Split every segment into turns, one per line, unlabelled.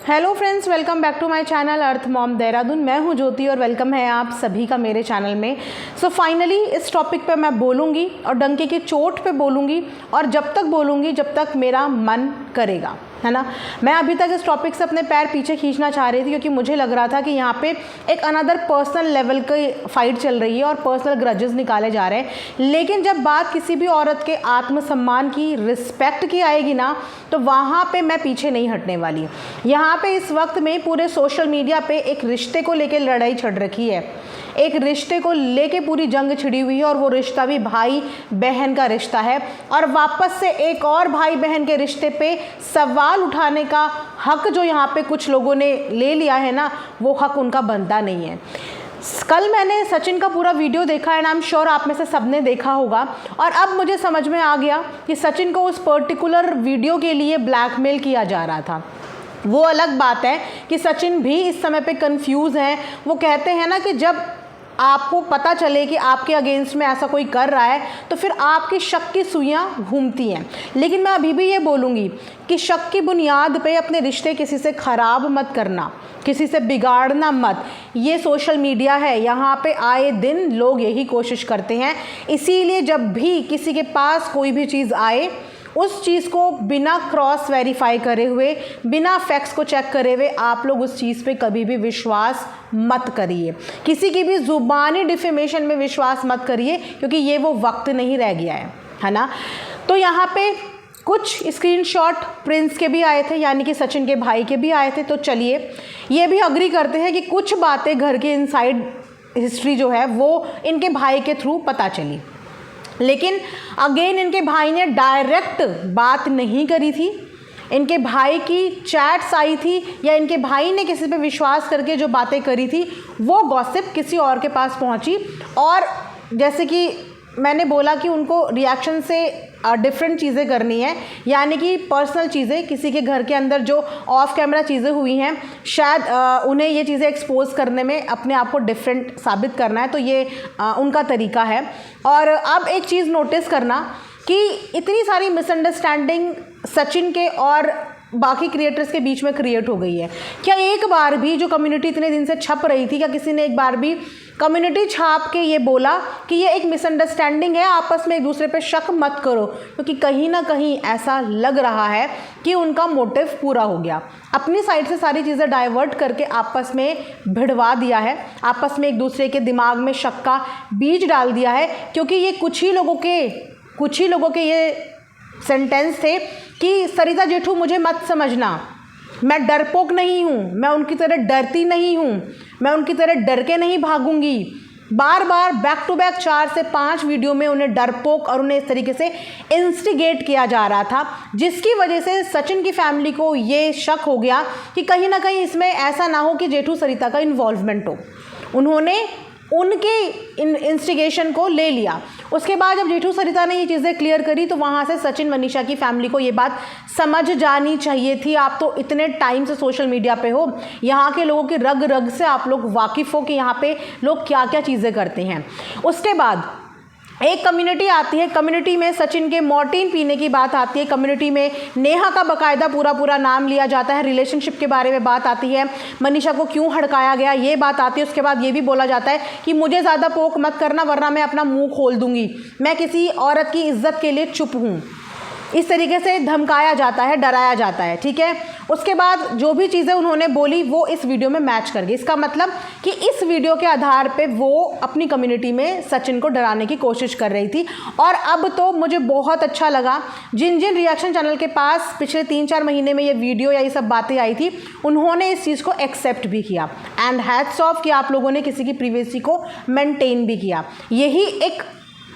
Hello friends, welcome back to my channel earth mom Dehradun. मैं हूं ज्योति और वेलकम है आप सभी का मेरे चैनल में। सो फाइनली इस टॉपिक पे मैं बोलूँगी और डंके की चोट पे बोलूँगी और जब तक बोलूँगी जब तक मेरा मन करेगा, है ना। मैं अभी तक इस टॉपिक से अपने पैर पीछे खींचना चाह रही थी क्योंकि मुझे लग रहा था कि यहाँ पे एक अनदर पर्सनल लेवल की फाइट चल रही है और पर्सनल ग्रजेस निकाले जा रहे हैं। लेकिन जब बात किसी भी औरत के आत्मसम्मान की, रिस्पेक्ट की आएगी ना, तो वहाँ पे मैं पीछे नहीं हटने वाली। यहाँ पे इस वक्त में पूरे सोशल मीडिया पे एक रिश्ते को लेकर लड़ाई छिड़ रखी है, एक रिश्ते को लेके पूरी जंग छिड़ी हुई है और वो रिश्ता भी भाई बहन का रिश्ता है। और वापस से एक और भाई बहन के रिश्ते पे सवाल उठाने का हक जो यहाँ पे कुछ लोगों ने ले लिया है ना, वो हक उनका बनता नहीं है। कल मैंने सचिन का पूरा वीडियो देखा एंड आई एम श्योर आप में से सबने देखा होगा और अब मुझे समझ में आ गया कि सचिन को उस पर्टिकुलर वीडियो के लिए ब्लैकमेल किया जा रहा था। वो अलग बात है कि सचिन भी इस समय पे कंफ्यूज हैं। वो कहते हैं ना कि जब आपको पता चले कि आपके अगेंस्ट में ऐसा कोई कर रहा है तो फिर आपकी शक की सुइयां घूमती हैं। लेकिन मैं अभी भी ये बोलूँगी कि शक की बुनियाद पे अपने रिश्ते किसी से ख़राब मत करना, किसी से बिगाड़ना मत। ये सोशल मीडिया है, यहाँ पे आए दिन लोग यही कोशिश करते हैं। इसीलिए जब भी किसी के पास कोई भी चीज़ आए, उस चीज़ को बिना क्रॉस वेरीफाई करे हुए, बिना फैक्ट्स को चेक करे हुए आप लोग उस चीज़ पे कभी भी विश्वास मत करिए। किसी की भी ज़ुबानी डिफेमेशन में विश्वास मत करिए क्योंकि ये वो वक्त नहीं रह गया है ना। तो यहाँ पे कुछ स्क्रीनशॉट प्रिंस के भी आए थे, यानी कि सचिन के भाई के भी आए थे। तो चलिए ये भी अग्री करते हैं कि कुछ बातें घर के इनसाइड हिस्ट्री जो है वो इनके भाई के थ्रू पता चली। लेकिन अगेन इनके भाई ने डायरेक्ट बात नहीं करी थी, इनके भाई की चैट्स आई थी या इनके भाई ने किसी पे विश्वास करके जो बातें करी थी वो गॉसिप किसी और के पास पहुंची। और जैसे कि मैंने बोला कि उनको रिएक्शन से डिफरेंट चीज़ें करनी है, यानी कि पर्सनल चीज़ें, किसी के घर के अंदर जो ऑफ कैमरा चीज़ें हुई हैं शायद उन्हें ये चीज़ें एक्सपोज करने में अपने आप को डिफरेंट साबित करना है, तो ये उनका तरीका है। और अब एक चीज़ नोटिस करना कि इतनी सारी मिसअंडरस्टैंडिंग सचिन के और बाकी क्रिएटर्स के बीच में क्रिएट हो गई है। क्या एक बार भी जो कम्युनिटी इतने दिन से छप रही थी, क्या किसी ने एक बार भी कम्युनिटी छाप के ये बोला कि ये एक मिसअंडरस्टैंडिंग है, आपस में एक दूसरे पे शक मत करो? क्योंकि कहीं ना कहीं ऐसा लग रहा है कि उनका मोटिव पूरा हो गया। अपनी साइड से सारी चीज़ें डाइवर्ट करके आपस में भिड़वा दिया है, आपस में एक दूसरे के दिमाग में शक का बीज डाल दिया है। क्योंकि ये कुछ ही लोगों के ये सेंटेंस थे कि सरिता जेठू मुझे मत समझना, मैं डरपोक नहीं हूँ, मैं उनकी तरह डरती नहीं हूँ, मैं उनकी तरह डर के नहीं भागूंगी। बार बार बैक टू बैक 4 से 5 वीडियो में उन्हें डरपोक और उन्हें इस तरीके से इंस्टिगेट किया जा रहा था, जिसकी वजह से सचिन की फैमिली को ये शक हो गया कि कहीं ना कहीं इसमें ऐसा ना हो कि जेठू सरिता का इन्वॉल्वमेंट हो। उन्होंने उनके इंस्टिगेशन को ले लिया। उसके बाद जब जेठू सरिता ने ये चीज़ें क्लियर करी तो वहाँ से सचिन मनीषा की फैमिली को ये बात समझ जानी चाहिए थी। आप तो इतने टाइम से सोशल मीडिया पे हो, यहाँ के लोगों की रग रग से आप लोग वाकिफ़ हो कि यहाँ पे लोग क्या क्या चीज़ें करते हैं। उसके बाद एक कम्युनिटी आती है, कम्युनिटी में सचिन के मॉर्टिन पीने की बात आती है, कम्युनिटी में नेहा का बकायदा पूरा नाम लिया जाता है, रिलेशनशिप के बारे में बात आती है, मनीषा को क्यों हड़काया गया ये बात आती है। उसके बाद ये भी बोला जाता है कि मुझे ज़्यादा पोक मत करना वरना मैं अपना मुंह खोल दूंगी, मैं किसी औरत की इज्जत के लिए चुप हूँ। इस तरीके से धमकाया जाता है, डराया जाता है, ठीक है। उसके बाद जो भी चीज़ें उन्होंने बोली वो इस वीडियो में मैच कर गई। इसका मतलब कि इस वीडियो के आधार पे वो अपनी कम्युनिटी में सचिन को डराने की कोशिश कर रही थी। और अब तो मुझे बहुत अच्छा लगा, जिन जिन रिएक्शन चैनल के पास पिछले 3-4 महीने में ये वीडियो या ये सब बातें आई थी, उन्होंने इस चीज़ को एक्सेप्ट भी किया एंड हैट्स ऑफ कि आप लोगों ने किसी की प्रिवेसी को मेंटेन भी किया। यही एक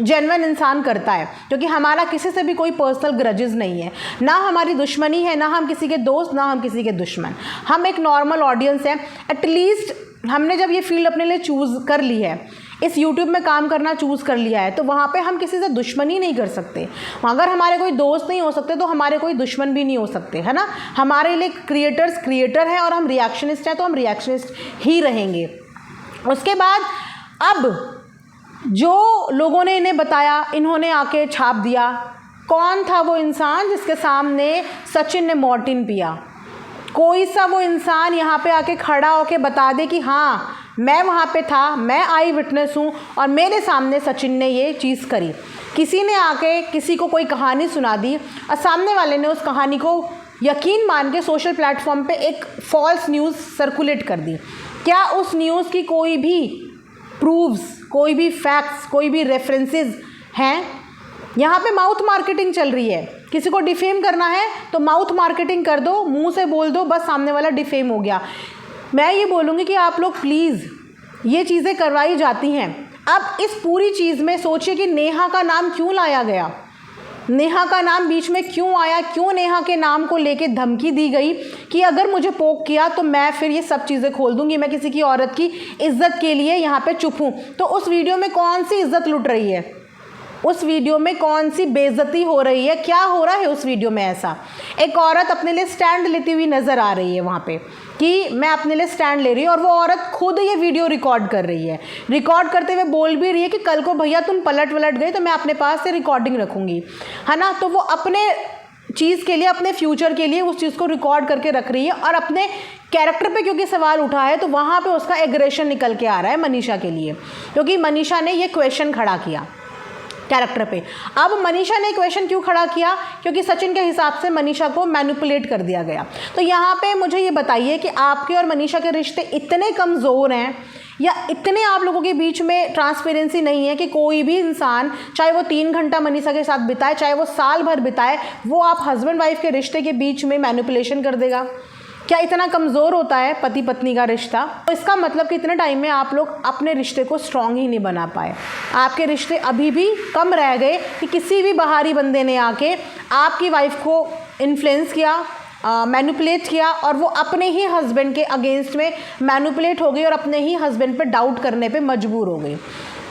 जेन्युइन इंसान करता है, क्योंकि हमारा किसी से भी कोई पर्सनल ग्रजेस नहीं है, ना हमारी दुश्मनी है, ना हम किसी के दोस्त, ना हम किसी के दुश्मन। हम एक नॉर्मल ऑडियंस है। एटलीस्ट हमने जब ये फील्ड अपने लिए चूज़ कर ली है, इस यूट्यूब में काम करना चूज़ कर लिया है, तो वहाँ पे हम किसी से दुश्मनी नहीं कर सकते। अगर हमारे कोई दोस्त नहीं हो सकते तो हमारे कोई दुश्मन भी नहीं हो सकते, है ना। हमारे लिए क्रिएटर्स क्रिएटर हैं और हम रिएक्शनिस्ट हैं, तो हम रिएक्शनिस्ट ही रहेंगे। उसके बाद अब जो लोगों ने इन्हें बताया, इन्होंने आके छाप दिया। कौन था वो इंसान जिसके सामने सचिन ने मॉर्टिन पिया? कोई सा वो इंसान यहाँ पे आके खड़ा होके बता दे कि हाँ मैं वहाँ पे था, मैं आई विटनेस हूँ और मेरे सामने सचिन ने ये चीज़ करी। किसी ने आके किसी को कोई कहानी सुना दी और सामने वाले ने उस कहानी को यकीन मान के सोशल प्लेटफॉर्म पे एक फॉल्स न्यूज़ सर्कुलेट कर दी। क्या उस न्यूज़ की कोई भी प्रूफ्स, कोई भी फैक्ट्स, कोई भी रेफरेंसेस हैं? यहाँ पे माउथ मार्केटिंग चल रही है। किसी को डिफेम करना है तो माउथ मार्केटिंग कर दो, मुंह से बोल दो, बस सामने वाला डिफेम हो गया। मैं ये बोलूँगी कि आप लोग प्लीज़, ये चीज़ें करवाई जाती हैं। अब इस पूरी चीज़ में सोचिए कि नेहा का नाम क्यों लाया गया, नेहा का नाम बीच में क्यों आया, क्यों नेहा के नाम को लेके धमकी दी गई कि अगर मुझे पोक किया तो मैं फिर ये सब चीज़ें खोल दूंगी, मैं किसी की औरत की इज्जत के लिए यहाँ पे चुप हूँ। तो उस वीडियो में कौन सी इज्जत लुट रही है, उस वीडियो में कौन सी बेइज्जती हो रही है, क्या हो रहा है उस वीडियो में? ऐसा एक औरत अपने लिए स्टैंड लेती हुई नज़र आ रही है वहाँ पे कि मैं अपने लिए स्टैंड ले रही हूँ, और वो औरत खुद ये वीडियो रिकॉर्ड कर रही है। रिकॉर्ड करते हुए बोल भी रही है कि कल को भैया तुम पलट गए तो मैं अपने पास से रिकॉर्डिंग रखूँगी, है ना। तो वो अपने चीज़ के लिए, अपने फ्यूचर के लिए उस चीज़ को रिकॉर्ड करके रख रही है, और अपने कैरेक्टर पे क्योंकि सवाल उठा है तो वहाँ पे उसका एग्रेशन निकल के आ रहा है मनीषा के लिए, क्योंकि मनीषा ने ये क्वेश्चन खड़ा किया कैरेक्टर पे। अब मनीषा ने क्वेश्चन क्यों खड़ा किया? क्योंकि सचिन के हिसाब से मनीषा को मैनिपुलेट कर दिया गया। तो यहाँ पे मुझे ये बताइए कि आपके और मनीषा के रिश्ते इतने कमज़ोर हैं या इतने आप लोगों के बीच में ट्रांसपेरेंसी नहीं है कि कोई भी इंसान, चाहे वो 3 घंटा मनीषा के साथ बिताए, चाहे वो साल भर बिताए, वो आप हस्बैंड वाइफ के रिश्ते के बीच में मैनिपुलेशन कर देगा? क्या इतना कमज़ोर होता है पति पत्नी का रिश्ता? तो इसका मतलब कि इतने टाइम में आप लोग अपने रिश्ते को स्ट्रॉन्ग ही नहीं बना पाए। आपके रिश्ते अभी भी कम रह गए कि किसी भी बाहरी बंदे ने आके आपकी वाइफ को इन्फ्लुएंस किया, मैनिपुलेट किया, और वो अपने ही हस्बैंड के अगेंस्ट में मैनिपुलेट हो गई और अपने ही हस्बैंड पे डाउट करने पे मजबूर हो गई।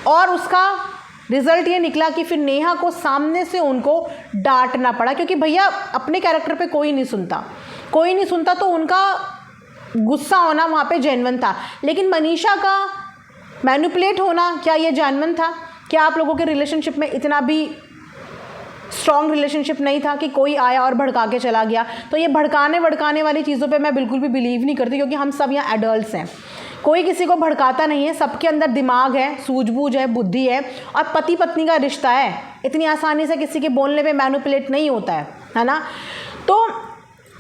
और उसका रिज़ल्ट ये निकला कि फिर नेहा को सामने से उनको डांटना पड़ा, क्योंकि भैया अपने कैरेक्टर पे कोई नहीं सुनता, कोई नहीं सुनता, तो उनका गुस्सा होना वहाँ पे जेन्युइन था। लेकिन मनीषा का मैनिपुलेट होना, क्या ये जेन्युइन था? क्या आप लोगों के रिलेशनशिप में इतना भी स्ट्रॉन्ग रिलेशनशिप नहीं था कि कोई आया और भड़का के चला गया? तो ये भड़काने वाली चीज़ों पे मैं बिल्कुल भी बिलीव नहीं करती, क्योंकि हम सब यहाँ एडल्ट्स हैं, कोई किसी को भड़काता नहीं है, सबके अंदर दिमाग है, सूझबूझ है, बुद्धि है, और पति पत्नी का रिश्ता है, इतनी आसानी से किसी के बोलने पे मैनिपुलेट नहीं होता है ना। तो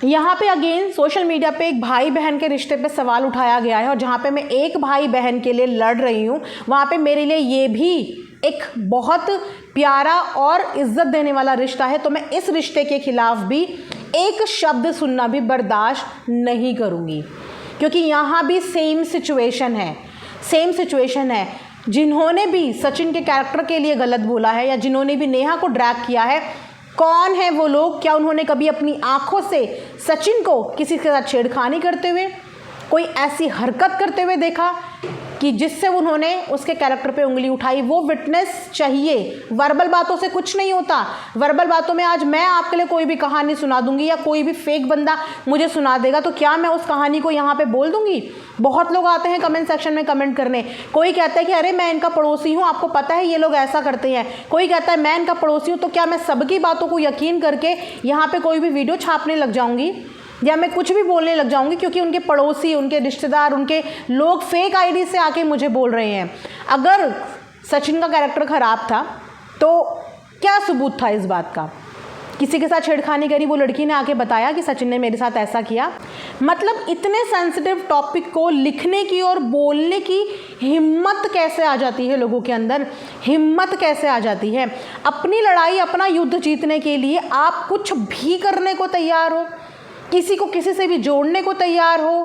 यहाँ पे अगेन सोशल मीडिया पे एक भाई बहन के रिश्ते पे सवाल उठाया गया है, और जहाँ पे मैं एक भाई बहन के लिए लड़ रही हूँ, वहाँ पे मेरे लिए ये भी एक बहुत प्यारा और इज्जत देने वाला रिश्ता है। तो मैं इस रिश्ते के खिलाफ भी एक शब्द सुनना भी बर्दाश्त नहीं करूँगी, क्योंकि यहाँ भी सेम सिचुएशन है। जिन्होंने भी सचिन के कैरेक्टर के लिए गलत बोला है या जिन्होंने भी नेहा को ड्रैग किया है, कौन है वो लोग? क्या उन्होंने कभी अपनी आंखों से सचिन को किसी के साथ छेड़खानी करते हुए, कोई ऐसी हरकत करते हुए देखा कि जिससे उन्होंने उसके कैरेक्टर पे उंगली उठाई? वो विटनेस चाहिए। वर्बल बातों से कुछ नहीं होता। वर्बल बातों में आज मैं आपके लिए कोई भी कहानी सुना दूंगी या कोई भी फेक बंदा मुझे सुना देगा, तो क्या मैं उस कहानी को यहाँ पे बोल दूंगी? बहुत लोग आते हैं कमेंट सेक्शन में कमेंट करने, कोई कहता है कि अरे मैं इनका पड़ोसी हूँ, आपको पता है ये लोग ऐसा करते हैं, कोई कहता है मैं इनका पड़ोसी हूँ। तो क्या मैं सबकी बातों को यकीन करके यहाँ पे कोई भी वीडियो छापने लग जाऊँगी या मैं कुछ भी बोलने लग जाऊंगी क्योंकि उनके पड़ोसी, उनके रिश्तेदार, उनके लोग फेक आईडी से आके मुझे बोल रहे हैं? अगर सचिन का कैरेक्टर ख़राब था तो क्या सबूत था इस बात का? किसी के साथ छेड़खानी करी, वो लड़की ने आके बताया कि सचिन ने मेरे साथ ऐसा किया। मतलब इतने सेंसिटिव टॉपिक को लिखने की और बोलने की हिम्मत कैसे आ जाती है लोगों के अंदर? हिम्मत कैसे आ जाती है? अपनी लड़ाई, अपना युद्ध जीतने के लिए आप कुछ भी करने को तैयार हो, किसी को किसी से भी जोड़ने को तैयार हो,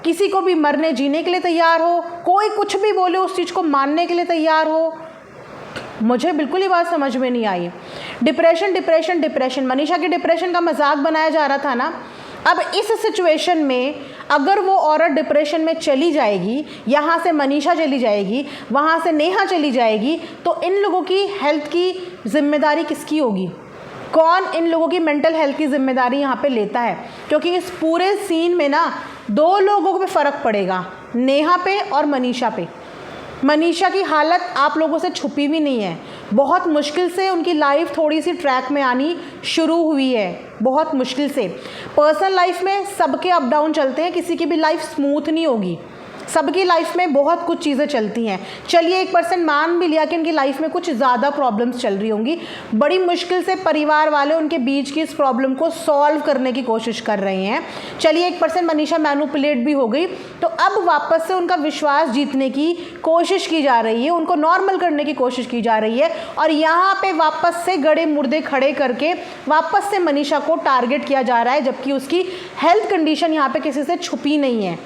किसी को भी मरने जीने के लिए तैयार हो, कोई कुछ भी बोले उस चीज़ को मानने के लिए तैयार हो। मुझे बिल्कुल ही बात समझ में नहीं आई। डिप्रेशन, मनीषा के डिप्रेशन का मजाक बनाया जा रहा था ना। अब इस सिचुएशन में अगर वो औरत डिप्रेशन में चली जाएगी, यहाँ से मनीषा चली जाएगी, वहाँ से नेहा चली जाएगी, तो इन लोगों की हेल्थ की जिम्मेदारी किसकी होगी? कौन इन लोगों की मेंटल हेल्थ की जिम्मेदारी यहाँ पे लेता है? क्योंकि इस पूरे सीन में ना 2 लोगों पे फ़र्क पड़ेगा, नेहा पे और मनीषा पे। मनीषा की हालत आप लोगों से छुपी भी नहीं है। बहुत मुश्किल से उनकी लाइफ थोड़ी सी ट्रैक में आनी शुरू हुई है, बहुत मुश्किल से। पर्सनल लाइफ में सबके अप डाउन चलते हैं, किसी की भी लाइफ स्मूथ नहीं होगी, सबकी लाइफ में बहुत कुछ चीज़ें चलती हैं। चलिए 1% मान भी लिया कि उनकी लाइफ में कुछ ज़्यादा प्रॉब्लम्स चल रही होंगी, बड़ी मुश्किल से परिवार वाले उनके बीच की इस प्रॉब्लम को सॉल्व करने की कोशिश कर रहे हैं। चलिए 1% मनीषा मैनिपुलेट भी हो गई, तो अब वापस से उनका विश्वास जीतने की कोशिश की जा रही है, उनको नॉर्मल करने की कोशिश की जा रही है, और यहाँ पे वापस से गड़े मुर्दे खड़े करके वापस से मनीषा को टारगेट किया जा रहा है, जबकि उसकी हेल्थ कंडीशन यहाँ पे किसी से छुपी नहीं है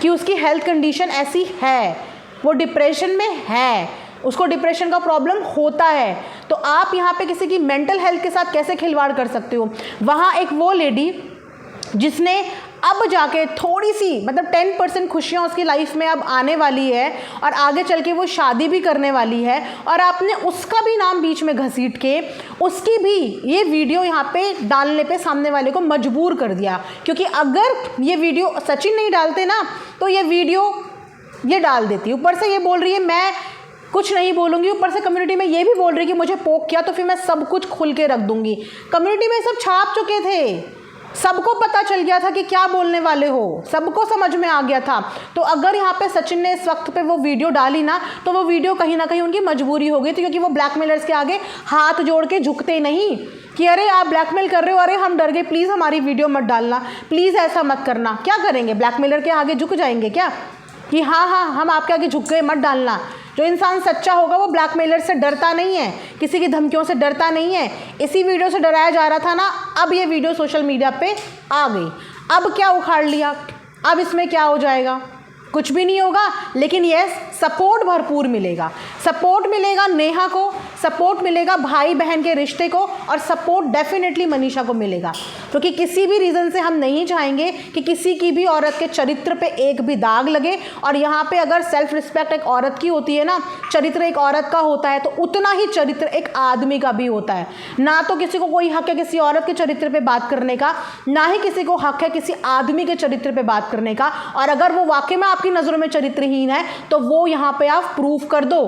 कि उसकी हेल्थ कंडीशन ऐसी है, वो डिप्रेशन में है, उसको डिप्रेशन का प्रॉब्लम होता है। तो आप यहाँ पे किसी की मेंटल हेल्थ के साथ कैसे खिलवाड़ कर सकते हो। वहाँ एक वो लेडी जिसने अब जाके थोड़ी सी मतलब 10% खुशियाँ उसकी लाइफ में अब आने वाली है, और आगे चल के वो शादी भी करने वाली है, और आपने उसका भी नाम बीच में घसीट के उसकी भी ये वीडियो यहाँ पे डालने पे सामने वाले को मजबूर कर दिया। क्योंकि अगर ये वीडियो सचिन नहीं डालते ना तो ये वीडियो ये डाल देती। ऊपर से ये बोल रही है मैं कुछ नहीं बोलूँगी, ऊपर से कम्युनिटी में ये भी बोल रही है कि मुझे पोक किया तो फिर मैं सब कुछ खुल के रख दूँगी। कम्युनिटी में सब छाप चुके थे, सबको पता चल गया था कि क्या बोलने वाले हो, सबको समझ में आ गया था। तो अगर यहाँ पे सचिन ने इस वक्त पे वो वीडियो डाली ना, तो वो वीडियो कहीं ना कहीं उनकी मजबूरी हो गई थी, क्योंकि वो ब्लैकमेलर्स के आगे हाथ जोड़ के झुकते नहीं कि अरे आप ब्लैकमेल कर रहे हो, अरे हम डर गए, प्लीज़ हमारी वीडियो मत डालना, प्लीज़ ऐसा मत करना। क्या करेंगे, ब्लैकमेलर के आगे झुक जाएंगे क्या कि हाँ हम आपके आगे झुक गए, मत डालना। जो इंसान सच्चा होगा वो ब्लैकमेलर से डरता नहीं है, किसी की धमकियों से डरता नहीं है। इसी वीडियो से डराया जा रहा था ना, अब ये वीडियो सोशल मीडिया पे आ गई, अब क्या उखाड़ लिया, अब इसमें क्या हो जाएगा, कुछ भी नहीं होगा। लेकिन यस, सपोर्ट भरपूर मिलेगा, सपोर्ट मिलेगा नेहा को, सपोर्ट मिलेगा भाई बहन के रिश्ते को, और सपोर्ट डेफिनेटली मनीषा को मिलेगा। क्योंकि किसी भी रीज़न से हम नहीं चाहेंगे कि किसी की भी औरत के चरित्र पे एक भी दाग लगे। और यहाँ पे अगर सेल्फ रिस्पेक्ट एक औरत की होती है ना, चरित्र एक औरत का होता है, तो उतना ही चरित्र एक आदमी का भी होता है। ना तो किसी को कोई हक है किसी औरत के चरित्र पे बात करने का, ना ही किसी को हक है किसी आदमी के चरित्र पे बात करने का। और अगर वो वाकई में आपकी नज़रों में चरित्रहीन है तो वो यहाँ पे आप प्रूफ कर दो,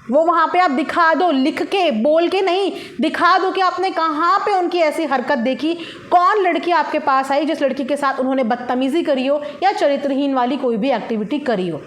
वो वहाँ पे आप दिखा दो, लिख के बोल के नहीं, दिखा दो कि आपने कहाँ पे उनकी ऐसी हरकत देखी, कौन लड़की आपके पास आई जिस लड़की के साथ उन्होंने बदतमीज़ी करी हो या चरित्रहीन वाली कोई भी एक्टिविटी करी हो।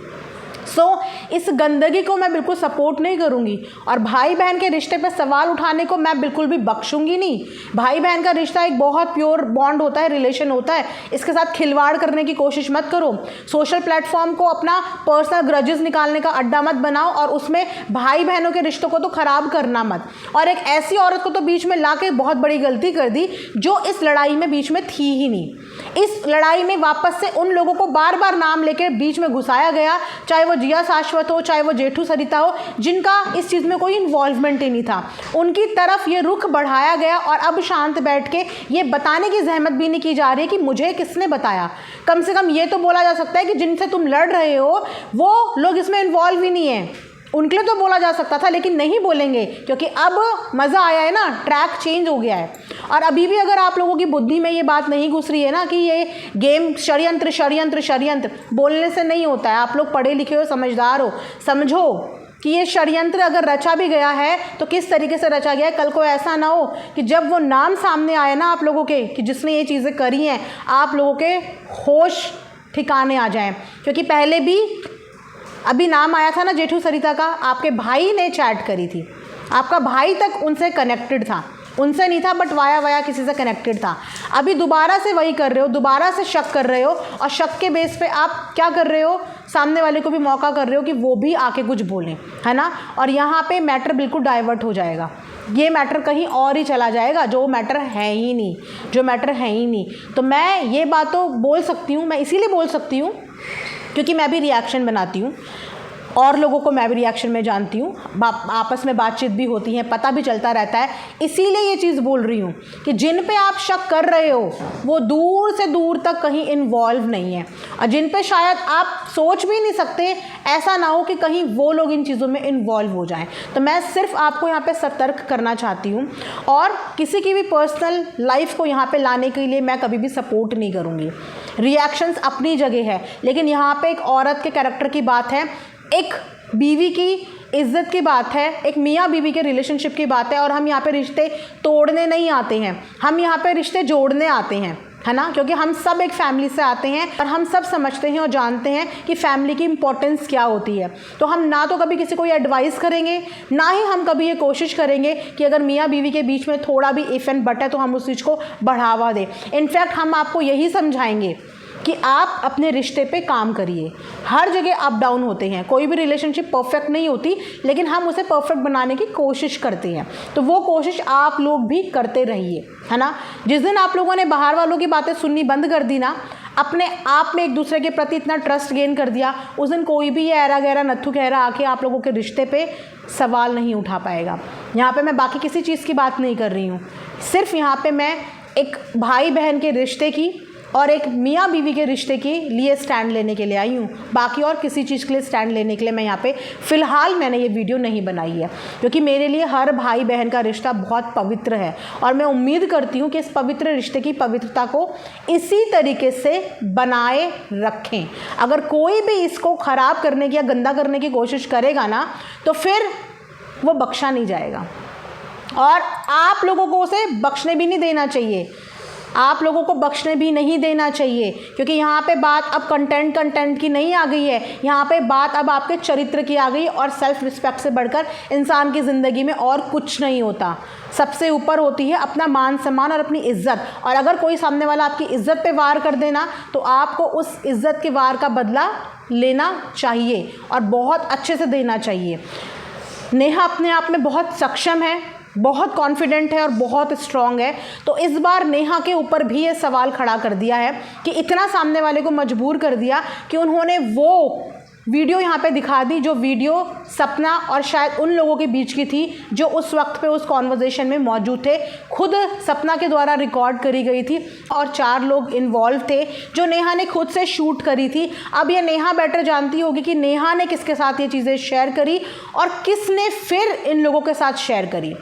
इस गंदगी को मैं बिल्कुल सपोर्ट नहीं करूँगी, और भाई बहन के रिश्ते पे सवाल उठाने को मैं बिल्कुल भी बख्शूंगी नहीं। भाई बहन का रिश्ता एक बहुत प्योर बॉन्ड होता है, रिलेशन होता है, इसके साथ खिलवाड़ करने की कोशिश मत करो। सोशल प्लेटफॉर्म को अपना पर्सनल ग्रजेस निकालने का अड्डा मत बनाओ, और उसमें भाई बहनों के रिश्तों को तो ख़राब करना मत। और एक ऐसी औरत को तो बीच में ला के बहुत बड़ी गलती कर दी जो इस लड़ाई में बीच में थी ही नहीं। इस लड़ाई में वापस से उन लोगों को बार बार नाम लेकर बीच में घुसाया गया, चाहे वो जिया शाश्वत हो, चाहे वो जेठू सरिता हो, जिनका इस चीज़ में कोई इन्वॉल्वमेंट ही नहीं था, उनकी तरफ ये रुख बढ़ाया गया। और अब शांत बैठ के ये बताने की जहमत भी नहीं की जा रही है कि मुझे किसने बताया। कम से कम ये तो बोला जा सकता है कि जिनसे तुम लड़ रहे हो वो लोग इसमें इन्वॉल्व ही नहीं है, उनके लिए तो बोला जा सकता था, लेकिन नहीं बोलेंगे क्योंकि अब मज़ा आया है ना, ट्रैक चेंज हो गया है। और अभी भी अगर आप लोगों की बुद्धि में ये बात नहीं घुस रही है ना कि ये गेम षड्यंत्र षड्यंत्र षड्यंत्र, बोलने से नहीं होता है। आप लोग पढ़े लिखे हो, समझदार हो, समझो कि ये षड्यंत्र अगर रचा भी गया है तो किस तरीके से रचा गया है। कल को ऐसा ना हो कि जब वो नाम सामने आए ना आप लोगों के कि जिसने ये चीज़ें करी हैं, आप लोगों के होश ठिकाने आ जाएं। क्योंकि पहले भी अभी नाम आया था ना जेठू सरिता का, आपके भाई ने चैट करी थी, आपका भाई तक उनसे कनेक्टेड था, उनसे नहीं था बट वाया किसी से कनेक्टेड था। अभी दोबारा से वही कर रहे हो, दोबारा से शक कर रहे हो, और शक के बेस पे आप क्या कर रहे हो, सामने वाले को भी मौका कर रहे हो कि वो भी आके कुछ बोलें, है ना। और यहाँ पे मैटर बिल्कुल डाइवर्ट हो जाएगा, ये मैटर कहीं और ही चला जाएगा जो मैटर है ही नहीं, जो मैटर है ही नहीं। तो मैं ये बात तो बोल सकती हूँ, मैं इसीलिए बोल सकती हूँ क्योंकि मैं भी रिएक्शन बनाती हूँ, और लोगों को मैं भी रिएक्शन में जानती हूँ, आपस में बातचीत भी होती है, पता भी चलता रहता है। इसीलिए ये चीज़ बोल रही हूँ कि जिन पे आप शक कर रहे हो वो दूर से दूर तक कहीं इन्वॉल्व नहीं है, और जिन पे शायद आप सोच भी नहीं सकते, ऐसा ना हो कि कहीं वो लोग इन चीज़ों में इन्वॉल्व हो जाएं। तो मैं सिर्फ आपको यहाँ पे सतर्क करना चाहती हूँ, और किसी की भी पर्सनल लाइफ को यहाँ पे लाने के लिए मैं कभी भी सपोर्ट नहीं करूँगी। रिएक्शंस अपनी जगह है, लेकिन यहाँ पे एक औरत के कैरेक्टर की बात है, एक बीवी की इज्जत की बात है, एक मियाँ बीवी के रिलेशनशिप की बात है, और हम यहाँ पे रिश्ते तोड़ने नहीं आते हैं, हम यहाँ पे रिश्ते जोड़ने आते हैं, है ना। क्योंकि हम सब एक फैमिली से आते हैं और हम सब समझते हैं और जानते हैं कि फैमिली की इंपॉर्टेंस क्या होती है। तो हम ना तो कभी किसी को ये एडवाइस करेंगे, ना ही हम कभी ये कोशिश करेंगे कि अगर मियाँ बीवी के बीच में थोड़ा भी इफ एंड बट है तो हम उस चीज़ को बढ़ावा दें। इनफैक्ट हम आपको यही समझाएंगे कि आप अपने रिश्ते पे काम करिए। हर जगह अप डाउन होते हैं, कोई भी रिलेशनशिप परफेक्ट नहीं होती, लेकिन हम उसे परफेक्ट बनाने की कोशिश करते हैं। तो वो कोशिश आप लोग भी करते रहिए, है ना। जिस दिन आप लोगों ने बाहर वालों की बातें सुननी बंद कर दी ना, अपने आप में एक दूसरे के प्रति इतना ट्रस्ट गेन कर दिया, उस दिन कोई भी ये ऐरा गहरा नत्थु गहरा आके आप लोगों के रिश्ते पे सवाल नहीं उठा पाएगा। यहाँ पे मैं बाकी किसी चीज़ की बात नहीं कर रही हूँ, सिर्फ यहाँ पे मैं एक भाई बहन के रिश्ते की और एक मियाँ बीवी के रिश्ते के लिए स्टैंड लेने के लिए आई हूँ। बाकी और किसी चीज़ के लिए स्टैंड लेने के लिए मैं यहाँ पे फ़िलहाल मैंने ये वीडियो नहीं बनाई है, क्योंकि मेरे लिए हर भाई बहन का रिश्ता बहुत पवित्र है और मैं उम्मीद करती हूँ कि इस पवित्र रिश्ते की पवित्रता को इसी तरीके से बनाए रखें। अगर कोई भी इसको ख़राब करने की या गंदा करने की कोशिश करेगा ना, तो फिर वो बख्शा नहीं जाएगा और आप लोगों को उसे बख्शने भी नहीं देना चाहिए, आप लोगों को बख्शने भी नहीं देना चाहिए। क्योंकि यहाँ पे बात अब कंटेंट की नहीं आ गई है, यहाँ पे बात अब आपके चरित्र की आ गई। और सेल्फ रिस्पेक्ट से बढ़कर इंसान की ज़िंदगी में और कुछ नहीं होता। सबसे ऊपर होती है अपना मान सम्मान और अपनी इज्जत। और अगर कोई सामने वाला आपकी इज्जत पे वार कर देना, तो आपको उस इज्जत के वार का बदला लेना चाहिए और बहुत अच्छे से देना चाहिए। नेहा अपने आप में बहुत सक्षम है, बहुत कॉन्फिडेंट है और बहुत स्ट्रॉन्ग है। तो इस बार नेहा के ऊपर भी ये सवाल खड़ा कर दिया है कि इतना सामने वाले को मजबूर कर दिया कि उन्होंने वो वीडियो यहाँ पे दिखा दी, जो वीडियो सपना और शायद उन लोगों के बीच की थी जो उस वक्त पे उस कॉन्वर्जेशन में मौजूद थे। खुद सपना के द्वारा रिकॉर्ड करी गई थी और 4 लोग इन्वॉल्व थे, जो नेहा ने खुद से शूट करी थी। अब ये नेहा बेटर जानती होगी कि नेहा ने किसके साथ ये चीज़ें शेयर करी और किसने फिर इन लोगों के साथ शेयर करी।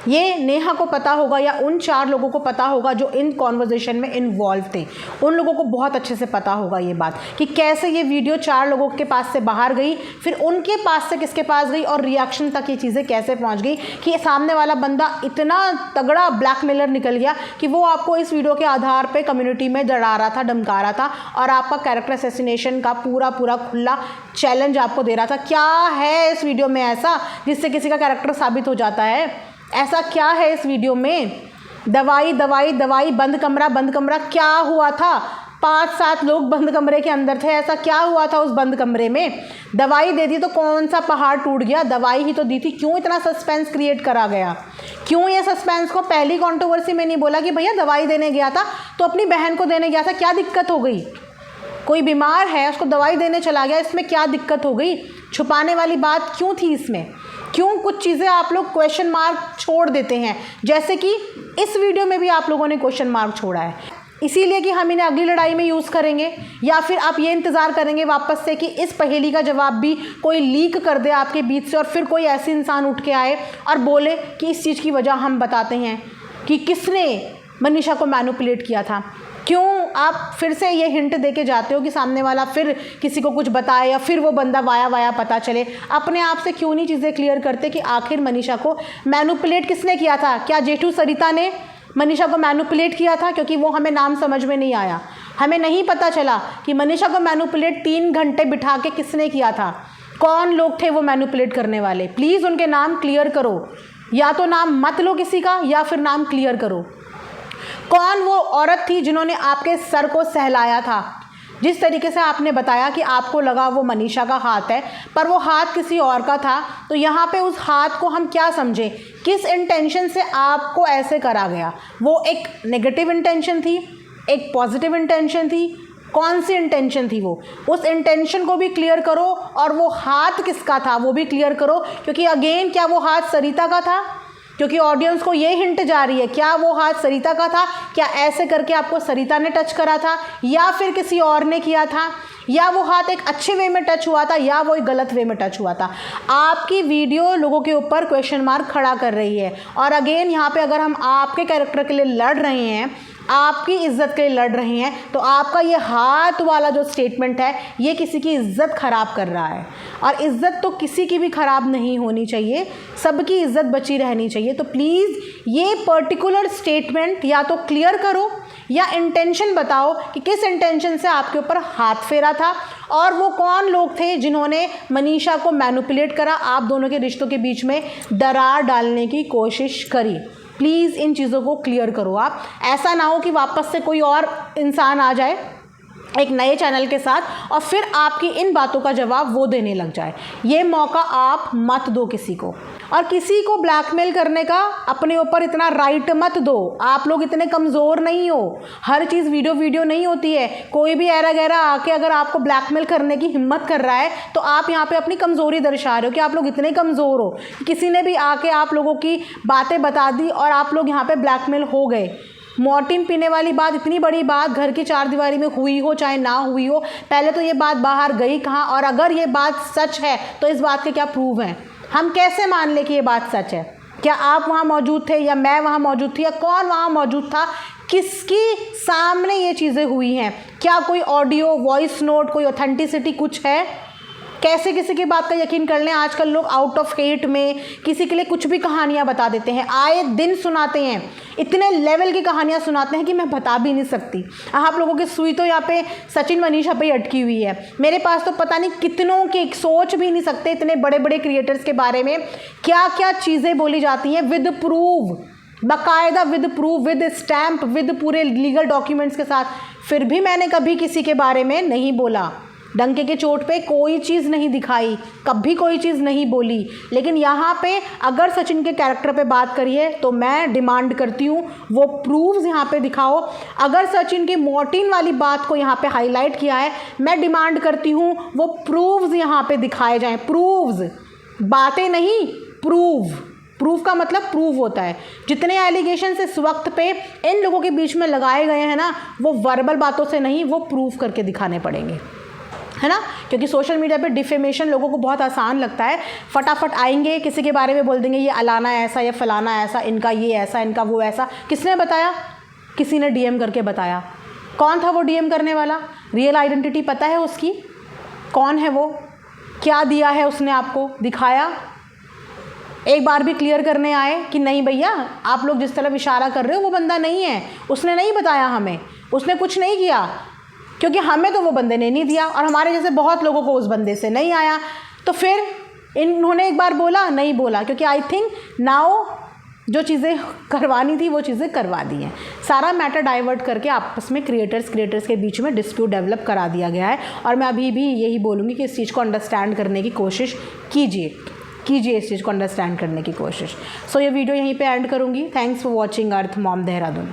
ये नेहा को पता होगा या उन 4 लोगों को पता होगा जो इन कॉन्वर्जेशन में इन्वॉल्व थे। उन लोगों को बहुत अच्छे से पता होगा ये बात कि कैसे ये वीडियो 4 लोगों के पास से बाहर गई, फिर उनके पास से किसके पास गई और रिएक्शन तक ये चीज़ें कैसे पहुंच गई कि सामने वाला बंदा इतना तगड़ा ब्लैकमेलर निकल गया कि वो आपको इस वीडियो के आधार पर कम्युनिटी में डरा रहा था, धमका रहा था और आपका कैरेक्टर असैसिनेशन का पूरा खुला चैलेंज आपको दे रहा था। क्या है इस वीडियो में ऐसा जिससे किसी का कैरेक्टर साबित हो जाता है? ऐसा क्या है इस वीडियो में? दवाई दवाई दवाई, बंद कमरा, क्या हुआ था? 5-7 लोग बंद कमरे के अंदर थे, ऐसा क्या हुआ था उस बंद कमरे में? दवाई दे दी तो कौन सा पहाड़ टूट गया? दवाई ही तो दी थी। क्यों इतना सस्पेंस क्रिएट करा गया? क्यों ये सस्पेंस को पहली कंट्रोवर्सी में नहीं बोला कि भैया दवाई देने गया था तो अपनी बहन को देने गया था, क्या दिक्कत हो गई? कोई बीमार है, उसको दवाई देने चला गया, इसमें क्या दिक्कत हो गई? छुपाने वाली बात क्यों थी इसमें? क्यों कुछ चीज़ें आप लोग क्वेश्चन मार्क छोड़ देते हैं, जैसे कि इस वीडियो में भी आप लोगों ने क्वेश्चन मार्क छोड़ा है, इसीलिए कि हम इन्हें अगली लड़ाई में यूज़ करेंगे, या फिर आप ये इंतज़ार करेंगे वापस से कि इस पहेली का जवाब भी कोई लीक कर दे आपके बीच से और फिर कोई ऐसे इंसान उठ के आए और बोले कि इस चीज़ की वजह हम बताते हैं कि किसने मनीषा को मैनिपुलेट किया था। क्यों आप फिर से ये हिंट देके जाते हो कि सामने वाला फिर किसी को कुछ बताए या फिर वो बंदा वाया पता चले? अपने आप से क्यों नहीं चीज़ें क्लियर करते कि आखिर मनीषा को मैनिपुलेट किसने किया था? क्या जेठू सरिता ने मनीषा को मैनिपुलेट किया था? क्योंकि वो हमें नाम समझ में नहीं आया, हमें नहीं पता चला कि मनीषा को मैनिपुलेट 3 घंटे बिठा के किसने किया था, कौन लोग थे वो मैनिपुलेट करने वाले। प्लीज़ उनके नाम क्लियर करो, या तो नाम मत लो किसी का या फिर नाम क्लियर करो। कौन वो औरत थी जिन्होंने आपके सर को सहलाया था? जिस तरीके से आपने बताया कि आपको लगा वो मनीषा का हाथ है, पर वो हाथ किसी और का था, तो यहाँ पे उस हाथ को हम क्या समझें? किस इंटेंशन से आपको ऐसे करा गया? वो एक नेगेटिव इंटेंशन थी, एक पॉजिटिव इंटेंशन थी? कौन सी इंटेंशन थी वो? उस इंटेंशन को भी क्लियर करो और वो हाथ किसका था वो भी क्लियर करो। क्योंकि अगेन, क्या वो हाथ सरिता का था? क्योंकि ऑडियंस को ये हिंट जा रही है, क्या वो हाथ सरिता का था? क्या ऐसे करके आपको सरिता ने टच करा था या फिर किसी और ने किया था? या वो हाथ एक अच्छे वे में टच हुआ था या वो एक गलत वे में टच हुआ था? आपकी वीडियो लोगों के ऊपर क्वेश्चन मार्क खड़ा कर रही है। और अगेन यहाँ पे अगर हम आपके कैरेक्टर के लिए लड़ रहे हैं आपकी इज्जत के लिए लड़ रहे हैं, तो आपका ये हाथ वाला जो स्टेटमेंट है ये किसी की इज्जत ख़राब कर रहा है। और इज्जत तो किसी की भी ख़राब नहीं होनी चाहिए, सबकी इज्जत बची रहनी चाहिए। तो प्लीज़ ये पर्टिकुलर स्टेटमेंट या तो क्लियर करो या इंटेंशन बताओ कि किस इंटेंशन से आपके ऊपर हाथ फेरा था और वो कौन लोग थे जिन्होंने मनीषा को मैनिपुलेट करा, आप दोनों के रिश्तों के बीच में दरार डालने की कोशिश करी। प्लीज़ इन चीज़ों को क्लियर करो आप। ऐसा ना हो कि वापस से कोई और इंसान आ जाए एक नए चैनल के साथ और फिर आपकी इन बातों का जवाब वो देने लग जाए। ये मौका आप मत दो किसी को, और किसी को ब्लैकमेल करने का अपने ऊपर इतना राइट मत दो। आप लोग इतने कमज़ोर नहीं हो, हर चीज़ वीडियो नहीं होती है। कोई भी ऐरा गैरा आके अगर आपको ब्लैकमेल करने की हिम्मत कर रहा है तो आप यहाँ पे अपनी कमज़ोरी दर्शा रहे हो कि आप लोग इतने कमज़ोर हो। किसी ने भी आके आप लोगों की बातें बता दी और आप लोग यहाँ पे ब्लैकमेल हो गए। मॉर्टिन पीने वाली बात, इतनी बड़ी बात घर की चार दीवारी में हुई हो चाहे ना हुई हो, पहले तो ये बात बाहर गई कहाँ, और अगर ये बात सच है तो इस बात के क्या प्रूफ हैं? हम कैसे मान लें कि ये बात सच है? क्या आप वहाँ मौजूद थे या मैं वहाँ मौजूद थी या कौन वहाँ मौजूद था? किसके सामने ये चीज़ें हुई हैं? क्या कोई ऑडियो, वॉइस नोट, कोई ऑथेंटिसिटी कुछ है? कैसे किसी की बात का यकीन कर लें? आजकल लोग आउट ऑफ हेट में किसी के लिए कुछ भी कहानियाँ बता देते हैं, आए दिन सुनाते हैं, इतने लेवल की कहानियाँ सुनाते हैं कि मैं बता भी नहीं सकती। आप लोगों की सुई तो यहाँ पे सचिन मनीषा पे अटकी हुई है। मेरे पास तो पता नहीं कितनों की, सोच भी नहीं सकते इतने बड़े बड़े क्रिएटर्स के बारे में क्या क्या चीज़ें बोली जाती हैं विद प्रूफ, बाकायदा with proof, with stamp, with पूरे लीगल डॉक्यूमेंट्स के साथ। फिर भी मैंने कभी किसी के बारे में नहीं बोला, डंके के चोट पे कोई चीज़ नहीं दिखाई, कभी कोई चीज़ नहीं बोली। लेकिन यहाँ पे अगर सचिन के कैरेक्टर पे बात करिए तो मैं डिमांड करती हूँ वो प्रूफ्स यहाँ पे दिखाओ। अगर सचिन की मॉर्टिन वाली बात को यहाँ पे हाईलाइट किया है, मैं डिमांड करती हूँ वो प्रूफ्स यहाँ पे दिखाए जाएं। प्रूफ्स, बातें नहीं, प्रूफ का मतलब प्रूव होता है। जितने एलिगेशंस इस वक्त पे इन लोगों के बीच में लगाए गए हैं ना, वो वर्बल बातों से नहीं, वो प्रूफ करके दिखाने पड़ेंगे, है ना। क्योंकि सोशल मीडिया पे डिफेमेशन लोगों को बहुत आसान लगता है, फटाफट आएंगे किसी के बारे में बोल देंगे ये अलाना ऐसा, या फलाना ऐसा, इनका ये ऐसा, इनका वो ऐसा। किसने बताया? किसी ने डीएम करके बताया। कौन था वो डीएम करने वाला? रियल आइडेंटिटी पता है उसकी? कौन है वो? क्या दिया है उसने आपको? दिखाया? एक बार भी क्लियर करने आए कि नहीं भैया आप लोग जिस तरफ इशारा कर रहे हो वो बंदा नहीं है। उसने नहीं बताया हमें, उसने कुछ नहीं किया, क्योंकि हमें तो वो बंदे ने नहीं दिया और हमारे जैसे बहुत लोगों को उस बंदे से नहीं आया। तो फिर इन्होंने एक बार बोला, नहीं बोला, क्योंकि आई थिंक नाउ जो चीज़ें करवानी थी वो चीज़ें करवा दी हैं। सारा मैटर डाइवर्ट करके आपस में क्रिएटर्स के बीच में डिस्प्यूट डेवलप करा दिया गया है। और मैं अभी भी यही बोलूँगी कि इस चीज़ को अंडरस्टैंड करने की कोशिश कीजिए इस चीज़ को अंडरस्टैंड करने की कोशिश। सो ये वीडियो यहीं पे एंड करूँगी। Thanks for watching earth mom Dehradun.